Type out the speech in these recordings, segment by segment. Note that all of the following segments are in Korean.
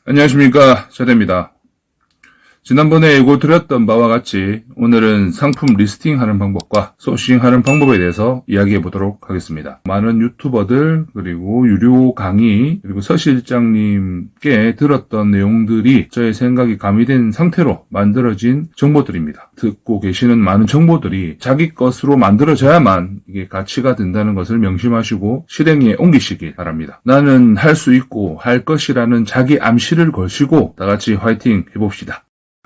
안녕하십니까, 자대입니다. 지난번에 예고 드렸던 바와 같이 오늘은 상품 리스팅하는 방법과 소싱하는 방법에 대해서 이야기해 보도록 하겠습니다. 많은 유튜버들 그리고 유료 강의 그리고 서 실장님께 들었던 내용들이 저의 생각이 가미된 상태로 만들어진 정보들입니다. 듣고 계시는 많은 정보들이 자기 것으로 만들어져야만 이게 가치가 된다는 것을 명심하시고 실행에 옮기시기 바랍니다. 나는 할 수 있고 할 것이라는 자기 암시를 걸시고 다같이 화이팅 해봅시다.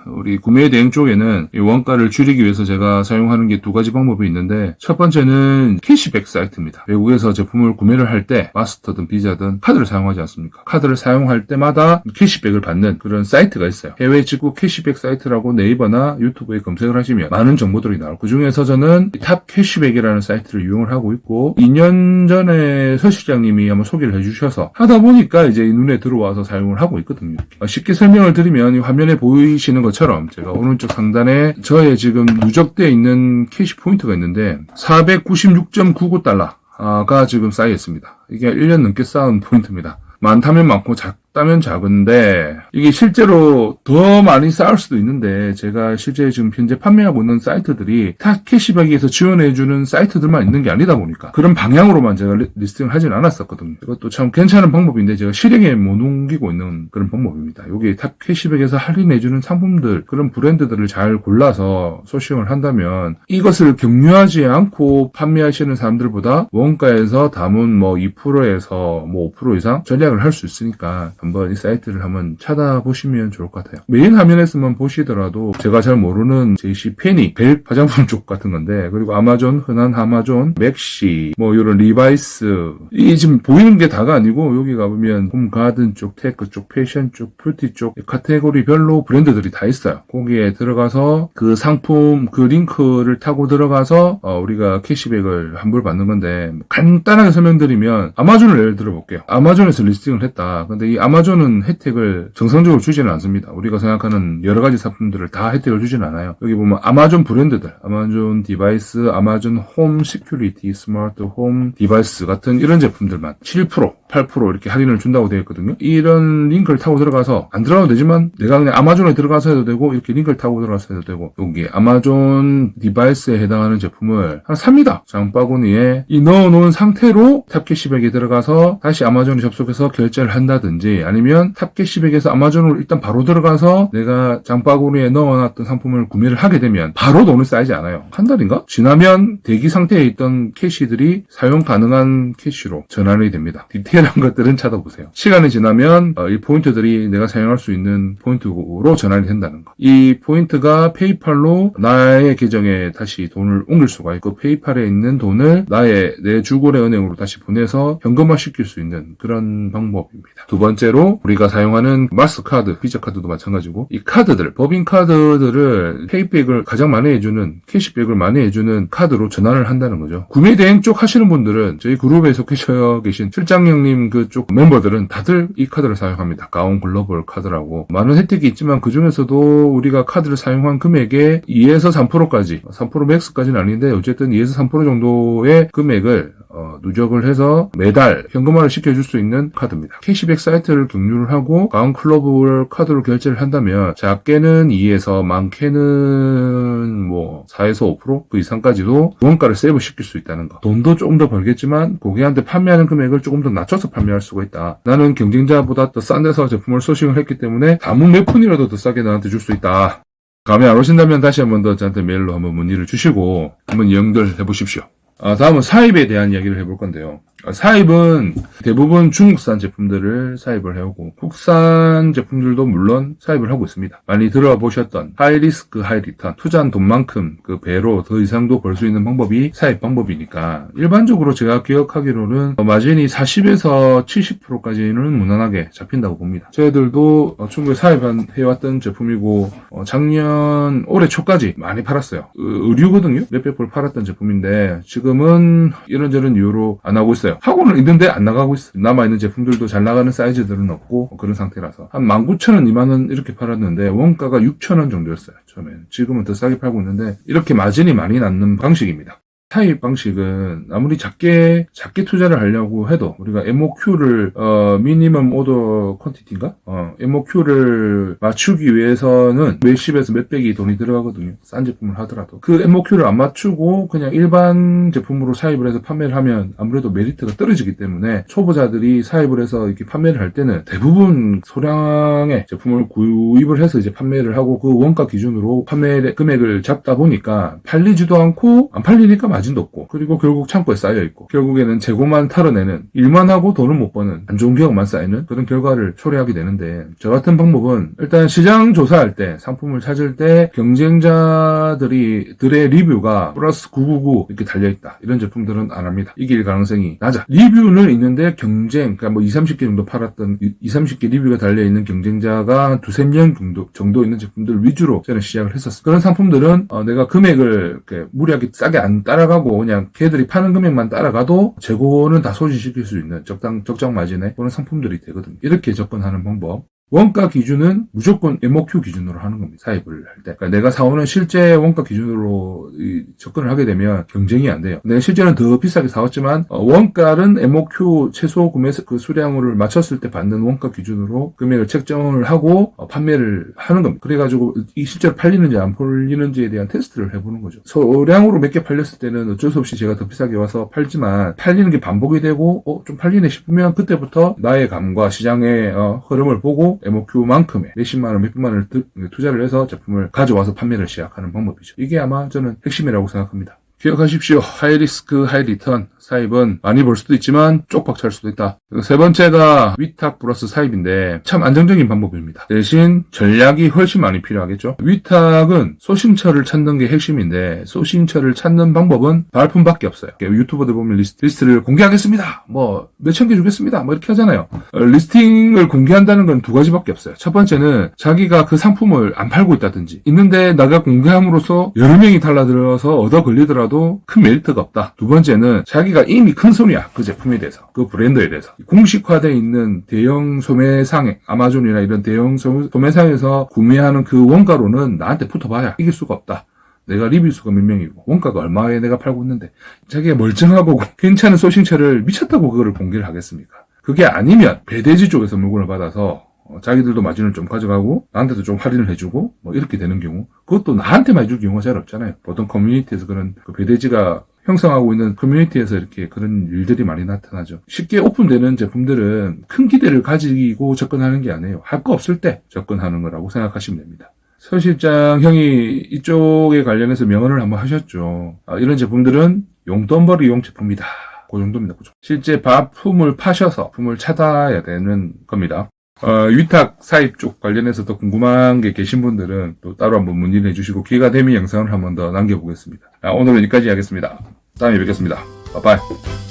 우리 구매 대행 쪽에는 이 원가를 줄이기 위해서 제가 사용하는 게 두 가지 방법이 있는데, 첫 번째는 캐시백 사이트입니다. 외국에서 제품을 구매를 할 때 마스터든 비자든 카드를 사용하지 않습니까? 카드를 사용할 때마다 캐시백을 받는 그런 사이트가 있어요. 해외 직구 캐시백 사이트라고 네이버나 유튜브에 검색을 하시면 많은 정보들이 나올. 그 중에서 저는 탑 캐시백이라는 사이트를 이용을 하고 있고, 2년 전에 서 실장님이 한번 소개를 해주셔서 하다 보니까 이제 눈에 들어와서 사용을 하고 있거든요. 쉽게 설명을 드리면 이 화면에 보이시는 것처럼 제가 오른쪽 상단에 저의 지금 누적되어 있는 캐시 포인트가 있는데 496.99달러가 지금 쌓여 있습니다. 이게 1년 넘게 쌓은 포인트입니다. 많다면 많고 작다면 작은데 이게 실제로 더 많이 쌓을 수도 있는데, 제가 실제 지금 현재 판매하고 있는 사이트들이 다 캐시백에서 지원해주는 사이트들만 있는 게 아니다 보니까 그런 방향으로만 제가 리스팅을 하진 않았었거든요. 이것도 참 괜찮은 방법인데 제가 실행에 못 옮기고 있는 그런 방법입니다. 여기 탑 캐시백에서 할인해주는 상품들, 그런 브랜드들을 잘 골라서 소싱을 한다면 이것을 경유하지 않고 판매하시는 사람들보다 원가에서 담은 2%에서 5% 이상 전략을 할 수 있으니까 한번 이 사이트를 한번 찾아보시면 좋을 것 같아요. 메인 화면에서만 보시더라도 제가 잘 모르는 JC페니, 벨 화장품 쪽 같은 건데, 그리고 아마존, 흔한 아마존, 맥시, 이런 리바이스, 이게 지금 보이는 게 다가 아니고 여기 가보면 홈가든 쪽, 테크 쪽, 패션 쪽, 뷰티 쪽 카테고리별로 브랜드들이 다 있어요. 거기에 들어가서 그 상품, 그 링크를 타고 들어가서 우리가 캐시백을 환불받는 건데, 간단하게 설명드리면 아마존을 예를 들어볼게요. 아마존에서 리스팅을 했다. 근데 이 아마존은 혜택을 정상적으로 주지는 않습니다. 우리가 생각하는 여러 가지 상품들을 다 혜택을 주지는 않아요. 여기 보면 아마존 브랜드들, 아마존 디바이스, 아마존 홈 시큐리티, 스마트 홈 디바이스 같은 이런 제품들만 7%, 8% 이렇게 할인을 준다고 되어 있거든요. 이런 링크를 타고 들어가서, 안 들어가도 되지만 내가 그냥 아마존에 들어가서 해도 되고, 이렇게 링크를 타고 들어가서 해도 되고, 여기 아마존 디바이스에 해당하는 제품을 하나 삽니다. 장바구니에 이 넣어놓은 상태로 탑캐시백에 들어가서 다시 아마존에 접속해서 결제를 한다든지, 아니면 탑캐시백에서 아마존으로 일단 바로 들어가서 내가 장바구니에 넣어놨던 상품을 구매를 하게 되면 바로 돈을 쌓이지 않아요. 한 달인가? 지나면 대기 상태에 있던 캐시들이 사용 가능한 캐시로 전환이 됩니다. 디테일한 것들은 찾아보세요. 시간이 지나면 이 포인트들이 내가 사용할 수 있는 포인트로 전환이 된다는 거. 이 포인트가 페이팔로 나의 계정에 다시 돈을 옮길 수가 있고, 페이팔에 있는 돈을 내 주거래 은행으로 다시 보내서 현금화 시킬 수 있는 그런 방법입니다. 두 번째로 우리가 사용하는 마스터카드, 비자카드도 마찬가지고, 이 카드들, 법인카드들을 페이백을 가장 많이 해주는, 캐시백을 많이 해주는 카드로 전환을 한다는 거죠. 구매 대행 쪽 하시는 분들은 저희 그룹에 속해져 계신 실장님님 그쪽 멤버들은 다들 이 카드를 사용합니다. 가온 글로벌 카드라고 많은 혜택이 있지만, 그 중에서도 우리가 카드를 사용한 금액의 2에서 3%까지, 3% 맥스까지는 아닌데 어쨌든 2에서 3% 정도의 금액을 누적을 해서 매달 현금화를 시켜줄 수 있는 카드입니다. 캐시백 사이트를 경유를 하고 가온 글로벌 카드로 결제를 한다면 작게는 2에서 많게는 4에서 5% 그 이상까지도 원가를 세이브 시킬 수 있다는 거. 돈도 조금 더 벌겠지만 고객한테 판매하는 금액을 조금 더 낮춰서 판매할 수가 있다. 나는 경쟁자보다 더 싼 데서 제품을 소싱을 했기 때문에 담은 몇 푼이라도 더 싸게 나한테 줄 수 있다. 감이 안 오신다면 다시 한번 더 저한테 메일로 한번 문의를 주시고 한번 연결해 보십시오. 다음은 사입에 대한 이야기를 해볼 건데요. 사입은 대부분 중국산 제품들을 사입을 해오고, 국산 제품들도 물론 사입을 하고 있습니다. 많이 들어보셨던 하이리스크 하이리턴, 투자한 돈만큼 그 배로 더 이상도 벌 수 있는 방법이 사입 방법이니까, 일반적으로 제가 기억하기로는 마진이 40에서 70%까지는 무난하게 잡힌다고 봅니다. 저희들도 충분히 사입해왔던 제품이고, 올해 초까지 많이 팔았어요. 의류거든요. 몇백 불 팔았던 제품인데 지금은 이런저런 이유로 안 하고 있어요. 하고는 있는데 안 나가고 있어요. 남아있는 제품들도 잘 나가는 사이즈들은 없고 그런 상태라서 한 19,000원, 20,000원 이렇게 팔았는데 원가가 6,000원 정도였어요. 처음에는. 지금은 더 싸게 팔고 있는데 이렇게 마진이 많이 남는 방식입니다. 사입 방식은 아무리 작게 투자를 하려고 해도 우리가 MOQ를 미니멈 오더 퀀티티인가? MOQ를 맞추기 위해서는 몇십에서 몇백이 돈이 들어가거든요. 싼 제품을 하더라도. 그 MOQ를 안 맞추고 그냥 일반 제품으로 사입을 해서 판매를 하면 아무래도 메리트가 떨어지기 때문에 초보자들이 사입을 해서 이렇게 판매를 할 때는 대부분 소량의 제품을 구입을 해서 이제 판매를 하고 그 원가 기준으로 판매 금액을 잡다 보니까 팔리지도 않고 안 팔리니까 마진도 없고 그리고 결국 창고에 쌓여있고 결국에는 재고만 털어내는 일만 하고 돈을 못 버는 안 좋은 기억만 쌓이는 그런 결과를 초래하게 되는데 저 같은 방법은 일단 시장 조사할 때 상품을 찾을 때 경쟁자들의 리뷰가 플러스 999 이렇게 달려있다 이런 제품들은 안 합니다. 이길 가능성이 낮아. 리뷰는 있는데 경쟁 그러니까 뭐 20, 30개 정도 팔았던 20, 30개 리뷰가 달려있는 경쟁자가 한 두세 명 정도 있는 제품들 위주로 저는 시작을 했었어요. 그런 상품들은 내가 금액을 무리하게 싸게 안 따라가고 그냥 걔들이 파는 금액만 따라가도 재고는 다 소진시킬 수 있는 적정 마진에 그런 상품들이 되거든요. 이렇게 접근하는 방법. 원가 기준은 무조건 MOQ 기준으로 하는 겁니다. 사입을 할 때. 그러니까 내가 사오는 실제 원가 기준으로 접근을 하게 되면 경쟁이 안 돼요. 내가 실제는 더 비싸게 사왔지만 원가는 MOQ 최소 구매 그 수량을 맞췄을 때 받는 원가 기준으로 금액을 책정을 하고 판매를 하는 겁니다. 그래가지고 이 실제로 팔리는지 안 팔리는지에 대한 테스트를 해보는 거죠. 소량으로 몇 개 팔렸을 때는 어쩔 수 없이 제가 더 비싸게 와서 팔지만 팔리는 게 반복이 되고 좀 팔리네 싶으면 그때부터 나의 감과 시장의 흐름을 보고 MOQ만큼의 몇십만 원, 몇백만 원을 투자를 해서 제품을 가져와서 판매를 시작하는 방법이죠. 이게 아마 저는 핵심이라고 생각합니다. 기억하십시오. 하이리스크, 하이리턴 사입은 많이 벌 수도 있지만 쪽박찰 수도 있다. 세 번째가 위탁 플러스 사입인데 참 안정적인 방법입니다. 대신 전략이 훨씬 많이 필요하겠죠. 위탁은 소싱처를 찾는 게 핵심인데 소싱처를 찾는 방법은 발품밖에 없어요. 유튜버들 보면 리스트를 공개하겠습니다. 뭐 몇천 개 주겠습니다. 뭐 이렇게 하잖아요. 리스팅을 공개한다는 건 두 가지밖에 없어요. 첫 번째는 자기가 그 상품을 안 팔고 있다든지 있는데 나가 공개함으로써 여러 명이 달라들어서 얻어 걸리더라도 큰 메리트가 없다. 두 번째는 자기가 이미 큰 손이야. 그 제품에 대해서. 그 브랜드에 대해서. 공식화되어 있는 대형 소매상에 아마존이나 이런 대형 소매상에서 구매하는 그 원가로는 나한테 붙어봐야 이길 수가 없다. 내가 리뷰 수가 몇 명이고 원가가 얼마에 내가 팔고 있는데 자기가 멀쩡하고 괜찮은 소싱처를 미쳤다고 그거를 공개를 하겠습니까? 그게 아니면 배대지 쪽에서 물건을 받아서 자기들도 마진을 좀 가져가고 나한테도 좀 할인을 해주고 뭐 이렇게 되는 경우 그것도 나한테만 해줄 경우가 잘 없잖아요. 보통 커뮤니티에서 그런 그 배대지가 형성하고 있는 커뮤니티에서 이렇게 그런 일들이 많이 나타나죠. 쉽게 오픈되는 제품들은 큰 기대를 가지고 접근하는 게 아니에요. 할 거 없을 때 접근하는 거라고 생각하시면 됩니다. 서 실장 형이 이쪽에 관련해서 명언을 한번 하셨죠. 이런 제품들은 용돈벌이용 제품이다. 그 정도입니다. 그죠? 실제 바품을 파셔서 품을 찾아야 되는 겁니다. 위탁 사입 쪽 관련해서 더 궁금한 게 계신 분들은 또 따로 한번 문의를 해주시고 기회가 되면 영상을 한번 더 남겨보겠습니다. 오늘은 여기까지 하겠습니다. 다음에 뵙겠습니다. 바이바이.